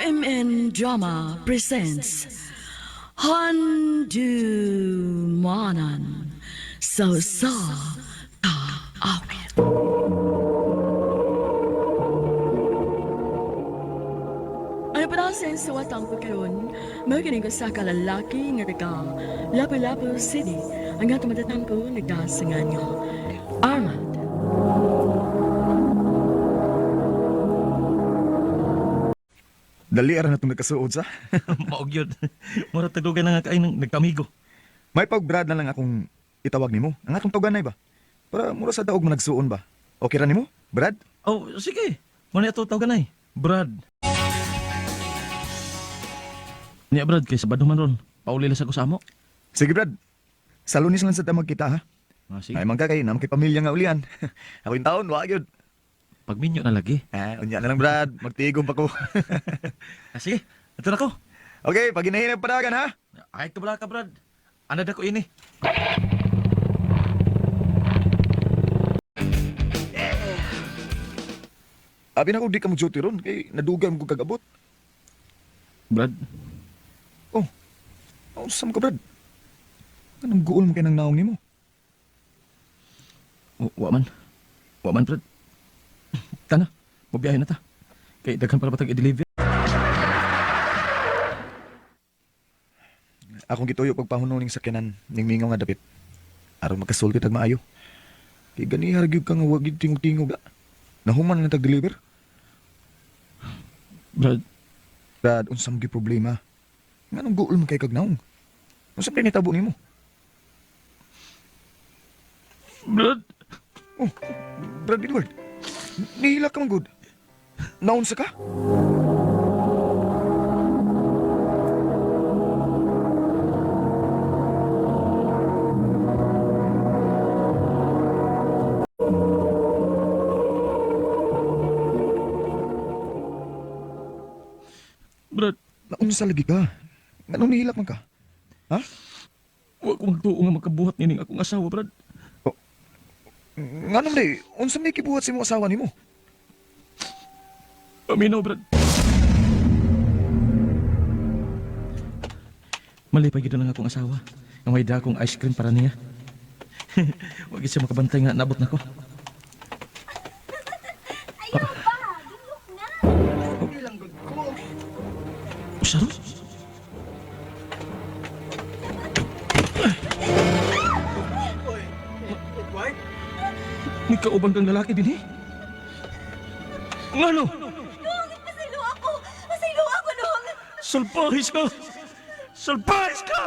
RMN Drama presents Handumanan sa ka awit. Ano pa daw sa watang pagkaroon, magaling ka sa kalalaki nga taga Lapu-Lapu City ang nga tumatatang ko nagdasangan nga Arman. Dali ara na itong nagkasuod sa. Maog yun. Mura tagugan na nga kain ng nagkamigo. May pag-brad na lang akong itawag nimo. Ang atong tawagan ba? Para mura sa daog mo nagsuon ba? Okay ra nimo, Brad? Oh, sige. Muna ito tawagan ay. Brad. Niya Brad, kay sabado man ron. Pauli lang sa kusamo. Sige, Brad. Sa Lunes lang sa tamag kita, ha? Sige. Ay, mangka kayo, naman kay pamilya nga ulian. Ako yung taon, wag yun. Pagminyo na lagi. Unya na lang, Brad. Magtigom pa ko. Sige, ito na ko. Okay, pag inahinag padagan, ha? Ay, kabala ka Brad. Ano da ko ini? Abi na ko, di ka mo-duty ron. Kay nadugan ko kagabot. Brad, Saan ka, Brad? Anong guol mo kayo ng naong nimo? wa man Brad. Tana, mabiyahin na ta. Kay daghan para patag i-deliver. Akong gituyo pagpahuno ning sakyanan ning mingaw nga dapit. Aron makasulti tag maayo. Kay gani hargyud ka nga wag gid tingog-tingog. Nahuman na tag-deliver. Brad, Unsam gi problema? Nganong guol mo kay kag naong? Unsam kay nitabo nimo? Brad, Brad Edward. Nihila ka man good. Naunsa ka? Brad, Naunsa lagi ka? Nganong nihilak man ka? Ha? wa ko magtuo nga makabuhat nining akong asawa, Brad. Nganong day, unsam ni kibuhat si mo asawa nimo? Paminaw, Brad. Malipay gid na akong asawa. Ang may dakong ice cream para niya. Wag siya makabantay nga nabot nako. Ayaw ba? Gilok na. Usaro? May kaubang kang lalaki din eh. Ngano? Dong, pasaylo ako! Pasaylo ako, Dong! Salpahis ka! Salpahis ka!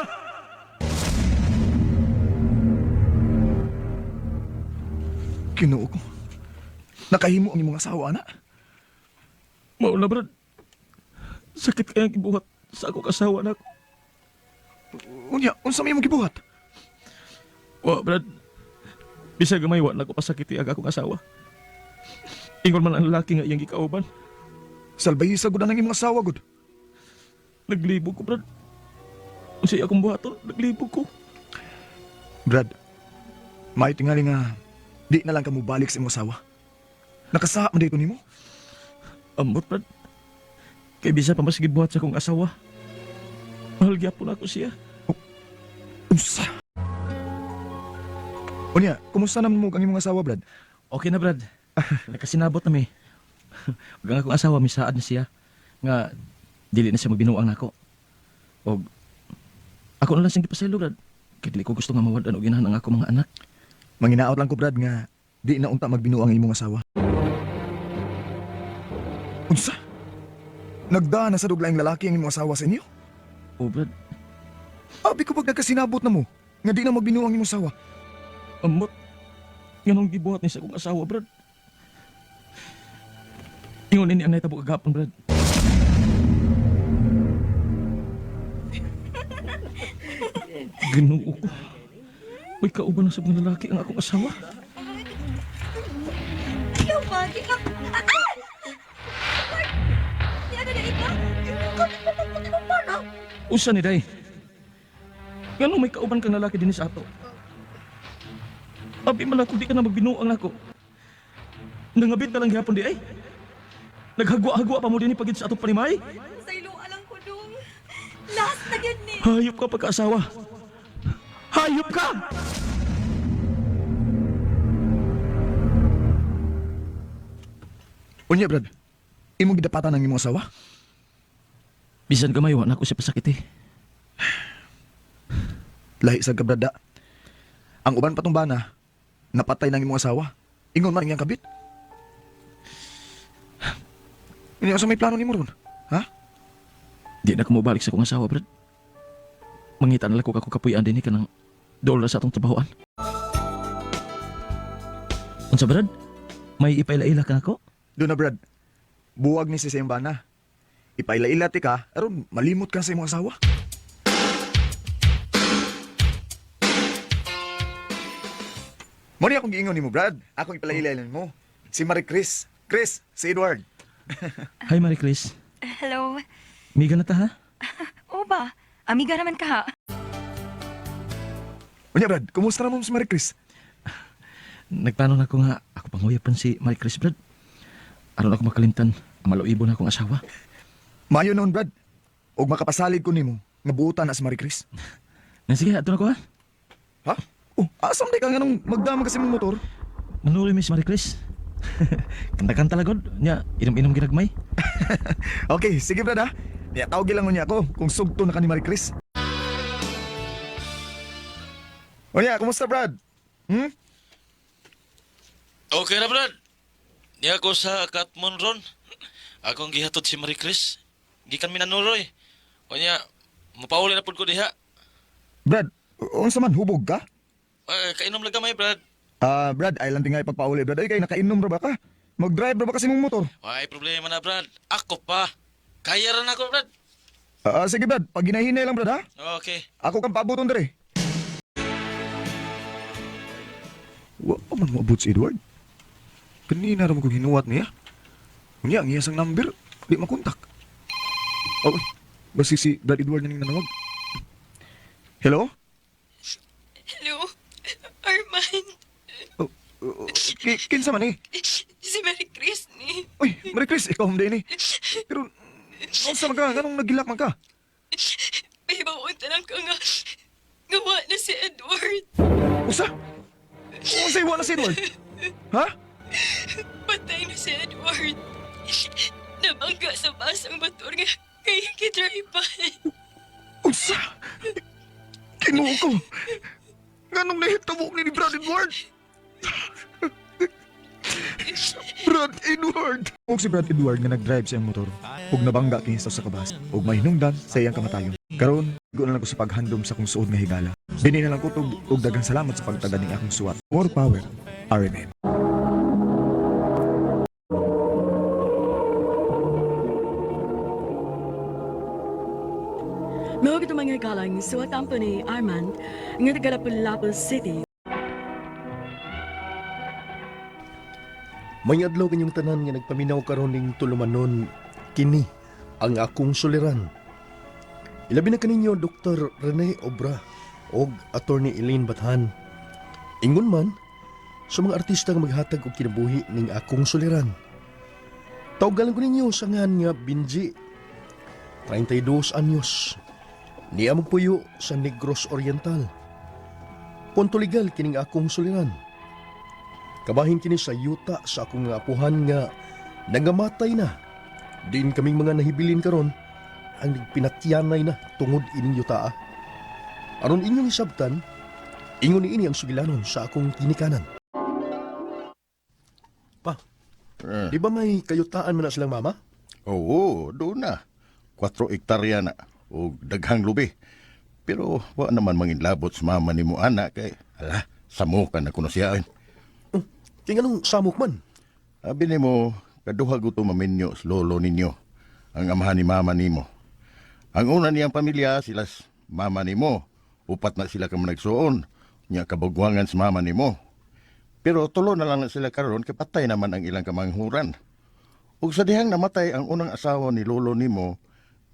Kinuo ko. Nakahimo ang imong asawa, ana. Maula, Brad. Sakit kayang ibuhat sa akong asawa na ako. Unya, unsam imong gibuhat? Wa, Brad. Bisa gamay wa na ko pasakiti ang akong asawa. Ingon man ang lalaki nga iyang gikauban. Salbayisa gud ang imong asawa gud. Naglibog ko, Brad. Kung siya akong buhaton, naglibog ko. Brad, may tingali nga di na lang ka mo balik sa imong asawa. Nakasaha man dito nimo. Ambot, Brad. Kay bisa pa mas gibuhat sa akong asawa. Mahal gyapon ako siya. Unsa? Unya, kumusta naman mo ang imong asawa, Brad? Okay na, Brad. Nakasinabot na mi. Huwag ang akong asawa, misaad na siya. Nga, dili na siya magbinuang nako. O, ako na lang siyang gipasaylo, Brad. Kaya dili ko gusto nga mawadan o ginahan ang ako mga anak. Manginaot lang ko, Brad, nga di na unta magbinuang ang imong asawa. Unsa? Nagdaan na sa duglaing lalaki ang imong asawa sa inyo? O, Brad, Abi ko pag nagkasinabot na mo, nga di na magbinuang ang imong asawa. ambot. Ganong gibuhat niya sa akong asawa, Brad. Ingon ini ang naitabo kagapon, Brad. Ginoo ko. May kauban na sa mga lalaki ang akong asawa. Ayaw ba? Gilok na. Ah! Di ano na ikaw? Kami pa paano? Usa ni Day. Ganong may kauban kang lalaki din sa ato. Abi man ako di ka na magbinuang nako. Nangabit na lang gihapon di ay. Naghagwa-hagwa pa mo din pagid sa atong panimay? Masaylo alang ko dong. Last na yun ni. Hayop ka pagkaasawa. Hayop ka! Unya, Brad. Imong gidapatan ang imong asawa? Bisan gamay, wa na ako siya pasakit eh. Lahi sa kabrada. Ang uban patong bana, napatay ng imong asawa. Ingon man ang iyang kabit. Hindi sa may plano ni mo ron. Ha? Di na ko mabalik sa akong asawa, Brad. Mangita na lang ko kapuyan din ka ng dolar sa atong trabahoan. Unsa, Brad? May ipaila-ila ka na ko? Doon na, Brad. Buwag ni si sa iyong bana. Ipaila-ila ti ka, aron malimot ka sa imong asawa. Muna akong giingon ni mo, Brad. Akong ipalaila-ila mo. Si Marie Chris. Chris, si Edward. Hi, Marie Chris. Hello. Miga na ta, ha? O ba? Amiga naman ka ha. Unya, Brad, kumusta naman si Marie Chris? Nagplano na ko nga ako panguyapan si Marie Chris, Brad. Aron ako makalimtan ang maluibo na akong asawa. Mayo noon, Brad. Og makapasalig ko nimo nga buutan na si Marie Chris. Sige, ato na ko, ha? Ha? Oh, asam di ka nga nung magdama kasi mong motor? Manuloy mi si Marie Chris. Kanta-kanta lagod. Nya, inom-inom ginagmay. Okay, sige, Brad, ha? Niya, tawag lang niya ako kung sugto na ka ni Marie Chris. Unya, kumusta, Brad? Okay na, Brad. Niya ako sa Katmon ron. Akong gihatod si Marie Chris. Gikan minanuroy. O niya, mapauli na po ko diha. Brad, unsa man, hubog ka? Kainom lang gamay, Brad. Brad, ay lang tingay pagpauli, Brad. Ay, kay nakainom ra ba ka? Mag-drive ra ba kasi mong motor? Ay, problema na, Brad. Ako pa. Kaya rin ako, Brad. Sige, Brad. Pag ginahinay lang, Brad, ha? Okay. Ako kang paabuton dere. Wa pa man moabot si Edward. Kanina ra mo kong hinuwat niya. Unya, ang iyasang number. Di makontak. Oh, basi si Brad Edward na ning nanawag. Hello? Hello. Arman. Kinsa man eh? Si Mary Chris ni. Uy, Marie Chris, ikaw humday ni. Pero, unsa man ka? Anong nagilak man ka? May bawunta lang ka nga. Gawa na si Edward. Usa? Unsa iwa na si Edward? Ha? Patay na si Edward. Nabangga sa basang motor nga kaya kidrivean. Unsa? Kinuha ko. Nganong nahitabo ni Brad Edward? Brad Edward! Huwag si Brad Edward nga nag-drive sa iyang motor. Huwag nabangga kinsa sa kabas. Huwag mahinungdan sa iyang kamatayon. Karon, go na lang ko sa paghandom sa kong suod nga higala. Dini na lang ko ug daghang salamat sa pagtaga ning akong suwat. More power, Arman. Mao gito mga galang sa tampo ni Arman nga taga Lapu-Lapu City. May adlaw kanyang tanan nga nagpaminaw karon ning tulumanon kini ang Akung Suliran. Ilabi na kaninyo Dr. Rene Obra og Attorney Elaine Bathan. Ingon man sa mga artista nga maghatag og kinabuhi ning Akung Suliran. Tawagalan ko ninyo sa ngan nga Benjie, 32 anyos. Niya magpuyo sa Negros Oriental. Punto legal kining Akung Suliran. Kabahin kini sa yuta sa akong nga apuhan nga nangamatay na. Diin kaming mga nahibilin karon ang nagpinatyanay na tungod ining yuta. Aron inyong isabtan, ingon ni ini ang sugilanon sa akong tinikanan. Pa, di ba may kayutaan man na silang mama? Oo, doon na. 4 hektarya na o daghang lubi. Pero wa naman manginlabot sa mama ni mo anak kay hala, samukan na kuno siya. Kaya anong samok man? Abi ni mo, kaduha guto maminyo sa lolo ninyo, ang amahan ni mama nimo. Ang una niyang pamilya, sila mama nimo. Upat na sila ka nagsuon, niya kabugwangan sa mama nimo. Pero tulo na lang na sila karon kay patay naman ang ilang kamanghuran. Ug sa dihang namatay ang unang asawa ni lolo nimo,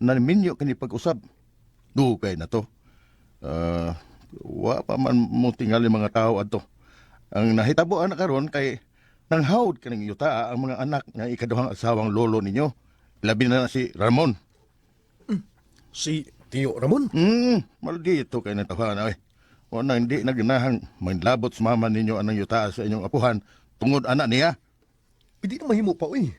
naminyo kini pag-usab. Dugay na to. Wa pa man mo tingali mga tao adto. Ang nahitabuan na karon kay nanghawd ka ng yuta ang mga anak nga ikaduhang asawang lolo ninyo. Labi na si Ramon. Si Tio Ramon? Maldito kayo na tahanan eh. O na hindi nagnahang manglabot sa mama ninyo anang yuta sa inyong apuhan tungod anak niya. Hindi na mahimo pa, uy.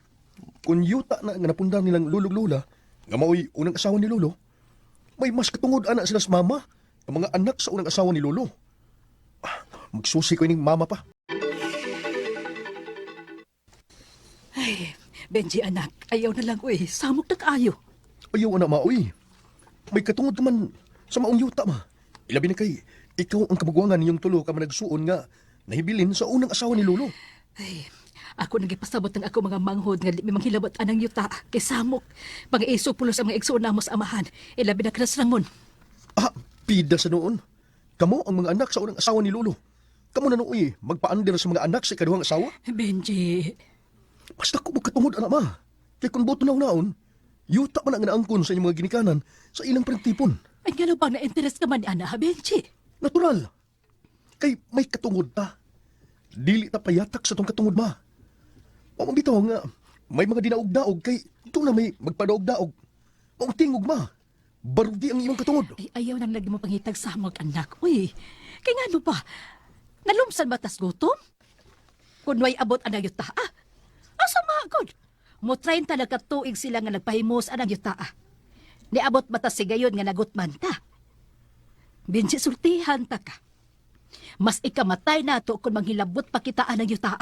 Kung yuta na nga napundang nilang lulog-lula, nga mao'y unang asawa ni Lolo, may mas katungod anak sila sa mama, ang mga anak sa unang asawa ni Lolo. Magsusi ko ining mama pa. Ay, Benjie anak, ayaw na lang uy, samok na kaayo. Ayaw anak ma, uy. May katungod naman sa maong yuta ma. Ilabi na kay, ikaw ang kabagwangan ninyong tulo ka managsuon nga nahibilin sa unang asawa ni Lolo. Ay, ako nagipasabot ng ako mga manghod nga may manghilabot anang yuta kay samok. Pang-iso pulos ang mga igsuon namos amahan. Ilabi na kanas Ramon. Pida sa noon. Kamo ang mga anak sa unang asawa ni Lolo. Kamo na noon, uy, magpa-under sa mga anak sa ikaduhang asawa. Benjie, Basta ko magkatungod anak ma. Kaya kung boto na naon, yuta man ang naangkon sa inyong mga ginikanan sa ilang pagtipon. ay nga ba na interes ka man ni Ana, Benjie? Natural. Kay may katungod ta. Dili ta payatak sa tong katungod ma. Pamambitaw nga, may mga dinaog-daog kay ito na may magpadaog-daog. Maong tingog ma. Barudi ang iyong katungod. Ay, ayaw nang lagi mo pangitag samog anak. Uy, kay nga ano ba? Nalumsan batas gutom? Kung may abot anang yuta, asa magod? Mo 30 na katuig sila nga nagpahimos anang yuta. Niabot batas sigayon nga nagutman ta. Benjie, sultihan ta ka. Mas ikamatay na to kung manghilabot pa kita anang yuta.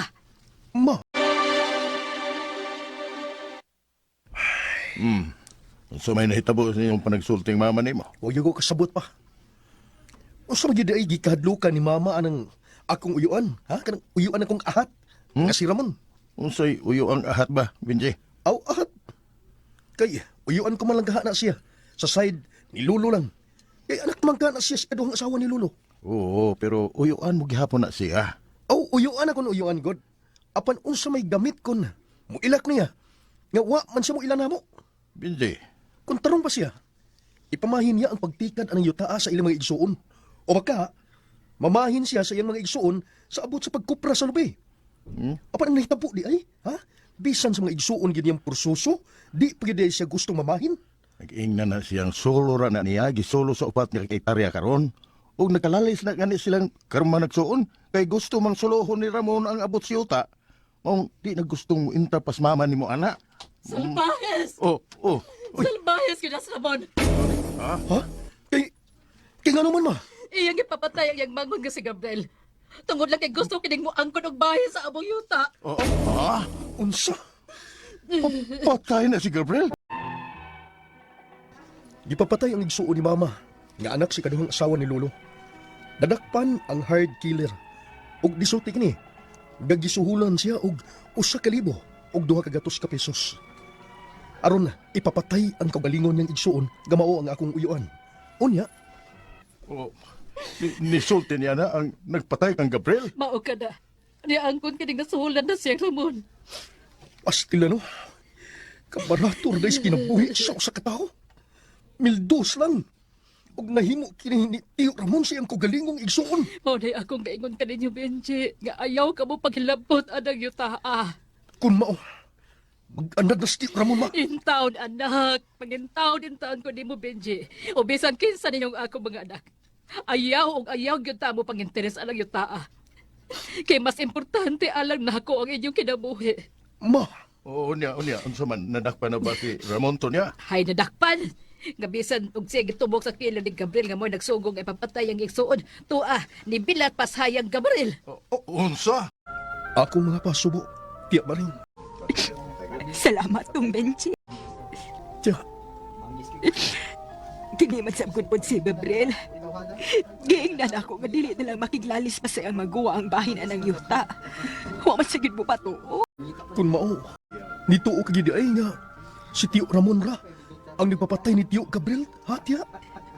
Ma. So may nahitabo sa inyong panagsulting mama nimo. Huwag ko kasabot pa. O sa mga ay gikadlukan ni mama anang akong uyuan. Ha? Kanang uyuan akong ahat. Nga si Ramon. Unsay uyo ang ahat ba, Benjie? Aw, ahat. Kay, uyuan ko man lang kahana siya. Sa side ni Lolo lang. Kay anak man kahana siya sa kaduhang asawa ni Lolo. Oo, pero uyuan mo gihapon na siya. Aw, uyuan ako na uyuan, God. Apan unsa may gamit kon. Muilak niya. Nga wa man siya mo ilan na mo. Benjie, Kung tarong pa siya, ipamahin niya ang pagtikad anang yutaa sa ilang mga igsuon. O baka, mamahin siya sa iyang mga igsuon sa abot sa pagkupra sa lubi. Apan ang nahitabo di ay, ha? Bisan sa mga igsuon ganyang porsuso, di pagide siya gustong mamahin. nag-ingnan na siyang solo ra na niya, gisolo sa upat nga kaytarya karon. O nakalalis na gani silang karma nagsuon, kay gusto mang solohon ni Ramon ang abot siyota. Mong di na gustong intapas mama ni mo anak. Salbahes! Oh. Salbahes ka na sa Ramon! Ha? Kay nga naman ma. Iyang ipapatay ang iyang mangon nga si Gabriel. Tungod lang kay gusto kining mo angkon og bahay sa abong yuta. Unsa? Patay na si Gabriel. Gipapatay ang igsuon ni mama, nga anak si kaduhang asawa ni Lolo. Dadakpan ang hard killer. Og disulti kini, gagisuhulan siya og 1,000 og 200 ka pesos. Aron ipapatay ang kaugalingon niyang igsuon, gamao ang akong uyuan. Unya, Oh, nisulti niya na ang nagpatay kang Gabriel. Mao ka na. Niangkon kining nasuhulan na siyang Ramon. astila no, kabarator na kinabuhi sa usa ka tawo. 1,200 lang. Og nahimo kini ni Tio Ramon siyang kaugalingong igsuon. Mao day akong gaingon kaninyo, Benjie, nga ayaw ka mo paghilabot anang yuta. Kun mao, mag-anad na si Tio Ramon ma. Intaon, anak. Pagintaon din taon ko ni mo, Benjie. O bisan kinsa ninyong ako mga anak. Ayaw o ayaw gyud ta mo panginteres alang yuta. Kay mas importante alang nako ang inyong kinabuhi. Ma, Unya, unsa man, nadakpan na ba si Ramon to niya? Hay nadakpan. Nga bisan og siya gitubok sa kilo ni Gabriel nga mo nagsugong ay papatay ang igsuon. Tua, ni bilat pasayang Gabriel. Unsa? ako mga pasubo, tiyak ba rin? Salamat tong Benjie. Tiyak, Kini man sabgod pod si Gabriel. Giingnan ako nga dili na lang makiglalis pa sa ang magawa ang bahin anang yuta. Wa man sagid mo pa to. kun mao, nituo kagidi ay nga, si Tio Ramon ra, ang nagpapatay ni Tio Gabriel, ha tiya?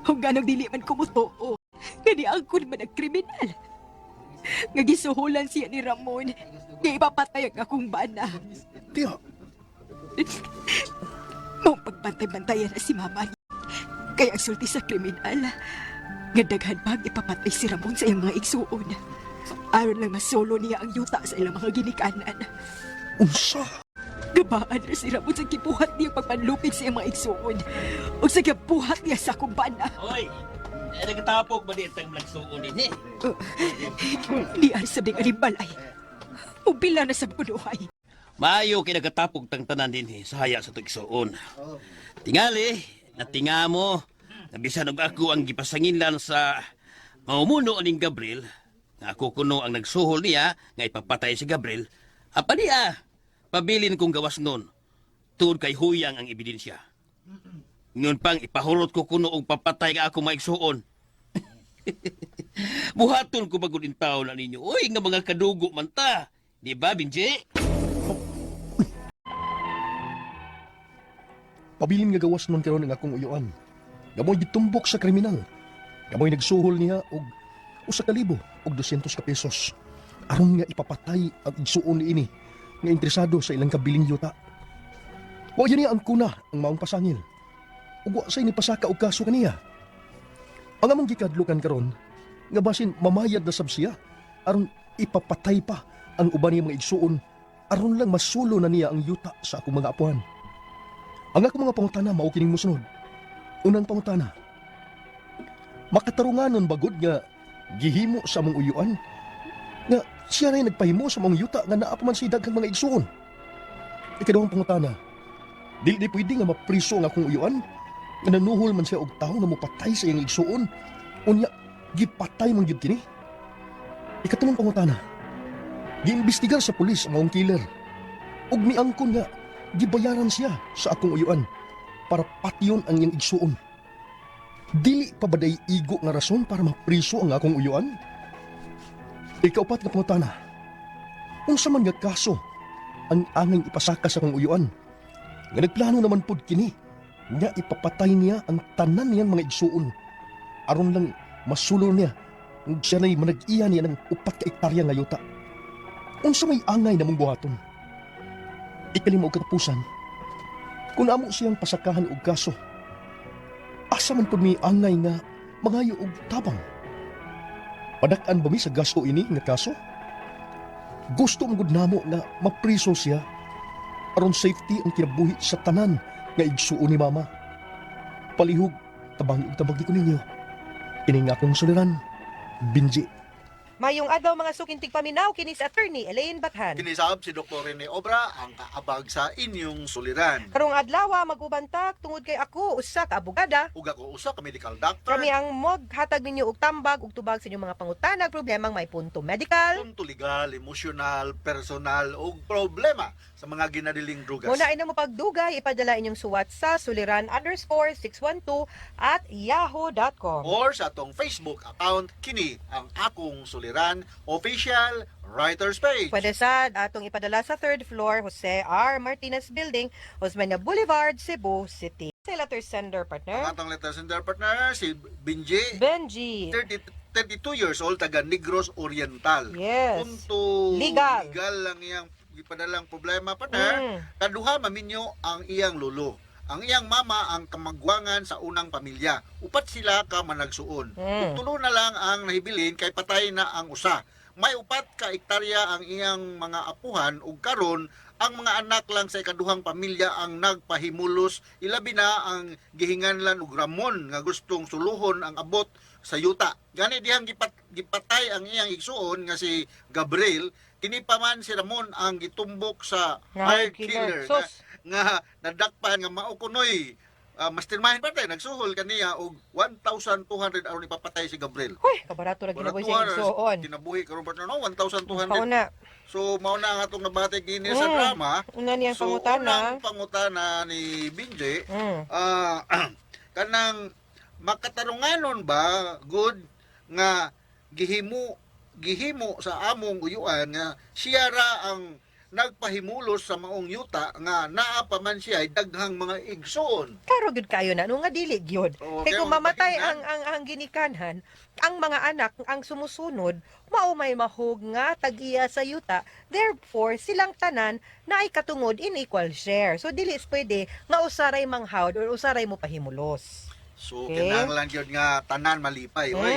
Kung ganong dili man kumutuo. Kani angkon man ang kriminal. Nga gisuhulan siya ni Ramon. Nga ipapatay ang akong bana. Tiya, Mong pagbantay-bantayan na si Mama. Kaya ang sulti sa kriminal. Nga daghan pag ipapatay si Ramon sa iyang mga igsuon. Aron lang masolo niya ang yuta sa ilang mga ginikanan. Unsa? Gabaan na si Ramon sa kibuhat niya pagpanlupit sa iyang mga igsuon. O sa kibuhat niya sa akong bana. Oy, nagtapok ba di itang nagsuon din eh? Di ay sabing animbalay. Ubila na sa punuhay. Maayo kay nagtapok tang tanan din eh, sa haya sa tugsuon. Tingali, natinga mo, nabisan og ako ang gipasanginlan sa mamumuno ning Gabriel, nga ako kuno ang nagsuhol niya nga ipapatay si Gabriel. Apa niya? Pabilin kong gawas nun. Tuod kay huyang ang ebidensya. Ngayon pang ipahurot ko kuno og papatay ka ako maigsuon. Buhaton ko bagod in tao na ninyo. Uy, nga mga kadugo man ta. Di ba, Benjie? Pabilin nga gawas nun karon ang akong uyuan. Gamoy gitumbok sa kriminal. Gamoy nagsuhol niya og 1,000 og 200 ka pesos. Aron nga ipapatay ang igsuon ni ini nga interesado sa ilang kabiling yuta. Wa yun niya ang kuna ang maong pasangil. Ug wa say ni pasaka og kaso kaniya. Ang among gikadlukan karon nga basin mamayad na sab siya aron ipapatay pa ang uban niya mga igsuon aron lang masulo na niya ang yuta sa akong mga apuhan. Ang akong mga pangutana mao kining mosunod. Unang pangutana. Makatarunganon bagod nga gihimo sa among uyuan nga siya rin nagpahimo sa mga yuta nga naa pa man sa daghang mga igsuon. Ikaduhang pangutana. Dili pwede nga mapriso ang akong uyuan nga nanuhol man siya og tawo nga mopatay sa iyang igsuon. Unya gipatay man gyud kini. Ikatumang pangutana. Giimbestigar sa pulis ang maong killer. Ug miangkon nga gibayaran siya sa akong uyuan para patyon ang iyang igsuon. Dili pa ba day igo nga rason para mapriso ang akong uyuan? Ikaupat nga pangutana. Unsa man nga kaso ang angay ipasaka sa akong uyuan? Nga nagplano naman pud kini nga ipapatay niya ang tanan niyang mga igsuon aron lang masulo niya ug siya na'y manag-iya niya ng 4 ka ektarya nga yuta. Unsa may angay namong buhaton? Ikalima og katapusan. Kung amo siyang pasakahan og kaso, asa man pud may angay nga mangayo og tabang? Padak-an ba mi sa gasto ini nga kaso? Gusto mo gud namo nga mapriso siya aron safety ang kinabuhi sa tanan nga igsuon ni mama. Palihog, tabang ko ninyo. Kini nga akong suliran, Benjie. Mayong adlaw mga sukintig paminaw kini si Attorney Elaine Bathan. Kinisab si Dr. Rene Obra ang kaabag sa inyong suliran. Karong adlaw magubantak tungod kay ako usa ka abogada. Ug ako usa ka medical doctor. Kami ang maghatag ninyo og tambag ug tubag sa inyong mga pangutanag problemang may punto medical, Punto legal, emosyonal, personal ug problema sa mga ginadiling drugas. Muna ina mo pagdugay ipadala inyong suwat sa suliran_612@yahoo.com Or sa atong Facebook account Kini ang Akung Suliran Official Writers Page. Pwede sad atong ipadala sa 3rd floor Jose R. Martinez Building, Osmeña Boulevard, Cebu City. Sa letter sender Ang partner, atong letter sender partner si Benjie, Benjie. 32 years old, taga Negros Oriental. Yes. Punto Legal. lang iyang ipadalang problema partner. Kaduha maminyo ang iyang lolo. Ang iyang mama ang kamagwangan sa unang pamilya. Upat sila ka managsuon. Ug tulo na lang ang nahibilin kay patay na ang usa. May 4 ka ektarya ang iyang mga apuhan ug karon ang mga anak lang sa ikaduhang pamilya ang nagpahimulos, ilabi na ang gihinganlan og Ramon nga gustong suluhon ang abot sa yuta. Gani dihang gipatay ang iyang igsuon nga si Gabriel, kini pa man si Ramon ang gitumbok sa hired killer nga nadakpan nga maukunoy mastermind patay nagsuhol kaniya og 1,200 aron ipapatay si Gabriel. Hoy, kabarato ra ginabuhi sa igsuon. Kinabuhi karon partner no 1,200. Pauna. So mao na ang atong nabatay kini sa drama. Una niyang So pangutana. unang pangutana ni Benjie, kanang makatarunganon ba good nga gihimo sa among uyuan nga siya ra ang nagpahimulos sa maong yuta nga naa pa man siya ay daghang mga igsoon. Karo gud kayo na nga dili gyud. Kay kung mamatay ang ginikanan, ang mga anak ang sumusunod, mao may mahog nga tag-iya sa yuta. Therefore, silang tanan na ay katungod in equal share. So dili pwede nga usaray manghawd or usaray mo pahimulos. So Okay. kinahanglan gyud nga tanan malipay oy.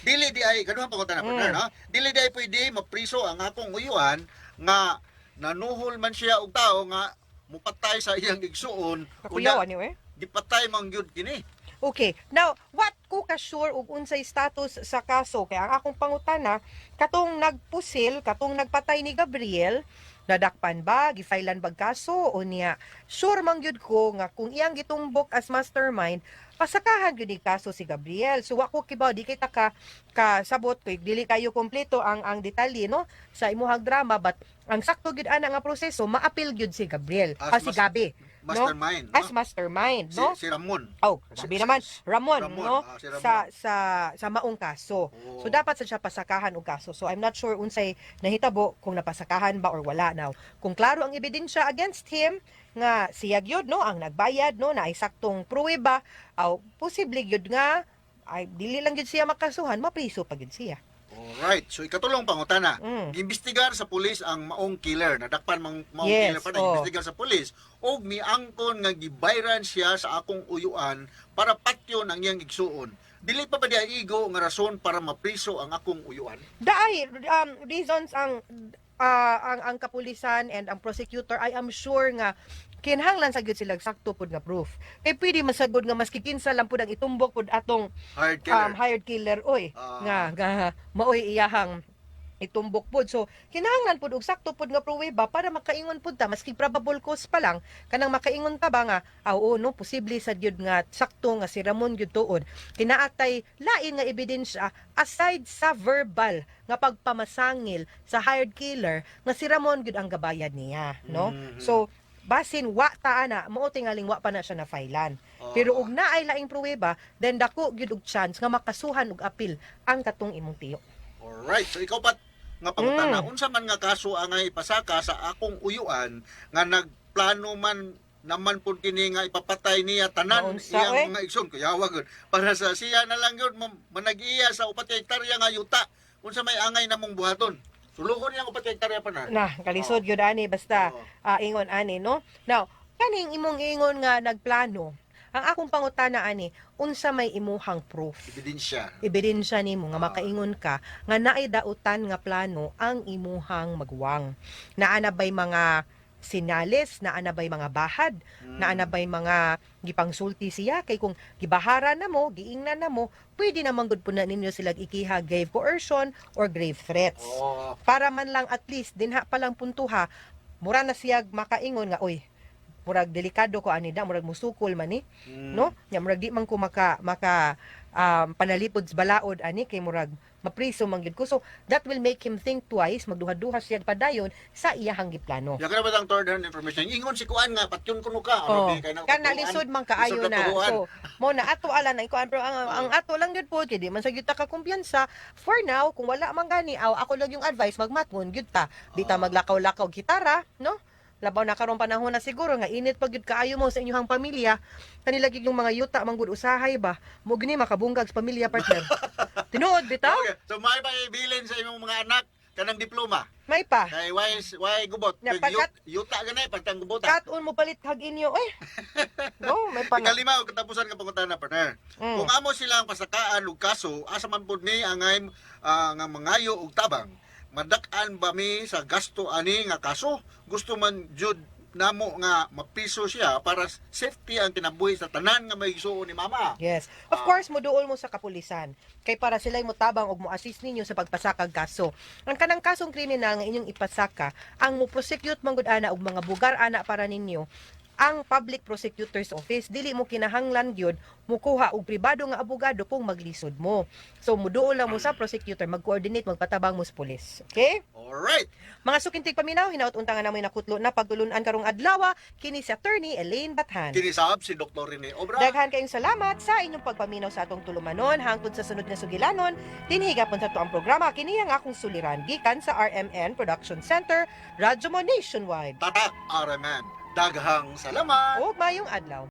Dili di ay kaduha pa ko tanan partner no. Dili di ay pwede mapriso ang akong uyuan nga nanuhol man siya og tao nga mupatay sa iyang igsuon Kakuyaw, anyway. di patay man gyud kini. Okay. Now, what ko ka-sure og unsay status sa kaso? Kaya ang akong pangutana, katong nagpusil, katong nagpatay ni Gabriel, nadakpan ba, gifailan ba kaso o niya? Sure man gyud ko nga kung iyang gitumbok as mastermind, pasakahan gyud ni kaso si Gabriel. So wako kibaw di kita kasabot kay dili kayo kompleto ang detalye no sa imuhang drama, but ang sakto gyud ana nga proseso maapil gyud si Gabriel, si Gabi. Mastermind, As mastermind, no? Si Ramon. Oh, sabi naman, Ramon, no? si Ramon. Sa maong kaso. So dapat sa siya pasakahan og kaso. So I'm not sure unsay nahitabo kung napasakahan ba or wala now. Kung klaro ang ebidensya against him nga siya gyud no ang nagbayad no na ay saktong pruweba, aw posible gyud nga ay dili lang gyud siya makasuhan, mapriso pa gyud siya. Alright, so ikatulong pangutana. Giimbestigar sa pulis ang maong killer. Nadakpan maong Yes, killer pa na giimbestigar sa pulis. O miangkon nga gibayran siya sa akong uyuan para patyon ang iyang igsuon. Dili pa ba diya igo nga rason para mapriso ang akong uyuan? Daay reasons ang kapulisan and ang prosecutor, I am sure nga kinahanglan sa gyud sila sakto pud nga proof. Kay pwede masagod nga maski kinsa lang pud ang itumbok pud atong hired killer oy nga maoy iyahang itumbok pud. So kinahanglan pud og sakto pud nga pruweba para makaingon pud ta maski probable cause pa lang kanang makaingon ta ba nga oo no posible sa gyud nga sakto nga si Ramon gyud tuod. Kinaatay lain nga ebidensya aside sa verbal nga pagpamasangil sa hired killer nga si Ramon gyud ang gabayad niya, no? So basin wa ta ana mao tingaling wa pa na siya na filean. Pero ug naay laing pruweba, then dako gyud og chance nga makasuhan og apil ang katong imong tiyo. Alright, so ikaw pat nga pangutana, unsa man nga kaso ang ipasaka sa akong uyuan nga nagplano man naman pud kini nga ipapatay niya tanan iyang mga igsoon kuyawa gud para sa siya na lang gyud manag-iya sa 4 hektarya nga yuta unsa may angay namong buhaton. Sulugon niya ko 4 hektarya pa na. Nah, kalisod gyud ani basta ingon ani no. Now, kaning imong ingon nga nagplano, ang akong pangutana ani, unsa may imuhang proof? Ebidensya nimo nga makaingon ka nga naay dautan nga plano ang imuhang magwang. Naa na bay mga sinales, naa na bay mga bahad, naa na bay mga gipangsulti siya kay kung gibahara na mo, giingnan na mo, pwede naman gud po na ninyo sila ikiha grave coercion or grave threats. Para man lang at least dinha pa lang puntuha, mura na siya makaingon nga oy murag delikado ko ani da murag musukol man ni no nya murag di man ko maka panalipod sa balaod ani kay murag mapriso man gyud ko, so that will make him think twice, magduha-duha siya padayon sa iyahang giplano. Ya kana ba ang third hand information ingon si kuan nga patyon kuno ka kana lisod man kaayo na. So mo na ato ala na ikuan pero ang ato lang gyud po kay di man sa gyud ta ka kumpiyansa for now. Kung wala man gani ako lang yung advice magmatmon gyud ta, di ta maglakaw-lakaw gitara no. Labaw na karong panahon na siguro nga init pag gyud kaayo mo sa inyong pamilya, kanila gyud yung mga yuta manggod usahay ba mo gini makabunggag sa pamilya partner. Tinuod bitaw. Okay. So may ba ibilin sa imong mga anak kanang diploma? May pa. Kay why gubot? Yuta ganay pagtang gubota. Katon mo palit hag inyo eh. No, may pa. Ikalima og katapusan ka pangutana partner. Kung amo silang pasakaan og kaso, asa man pud ni angay nga mangayo og tabang. Madak-an ba mi sa gasto ani nga kaso? Gusto man jud namo nga mapiso siya para safety ang kinabuhi sa tanan nga may igsuon ni mama. Yes. Of course, moduol mo sa kapulisan. Kay para sila'y mo tabang og mo assist ninyo sa pagpasakag kaso. Ang kanang kasong kriminal nga inyong ipasaka, ang mo prosecute manggod ana og mga bugar ana para ninyo, ang Public Prosecutor's Office, dili mo kinahanglan gyud mukuha og pribado nga abogado kung maglisod mo. So muduol lang mo sa prosecutor, mag-coordinate, magpatabang mo sa pulis. Okay? Alright. Mga sukintig paminaw, hinaut untangan namin nakutlo na pagtulunan karong adlaw, kini si Attorney Elaine Bathan. Kini sab si Dr. Rene Obra. Daghan kayong salamat sa inyong pagpaminaw sa atong tulumanon hangtod sa sunod nga sugilanon. Dinhigapon sa to ang programa kini ang akong suliran gikan sa RMN Production Center, Radyo Mo Nationwide. Tatak Arman. Daghang salamat. Ug mayong adlaw.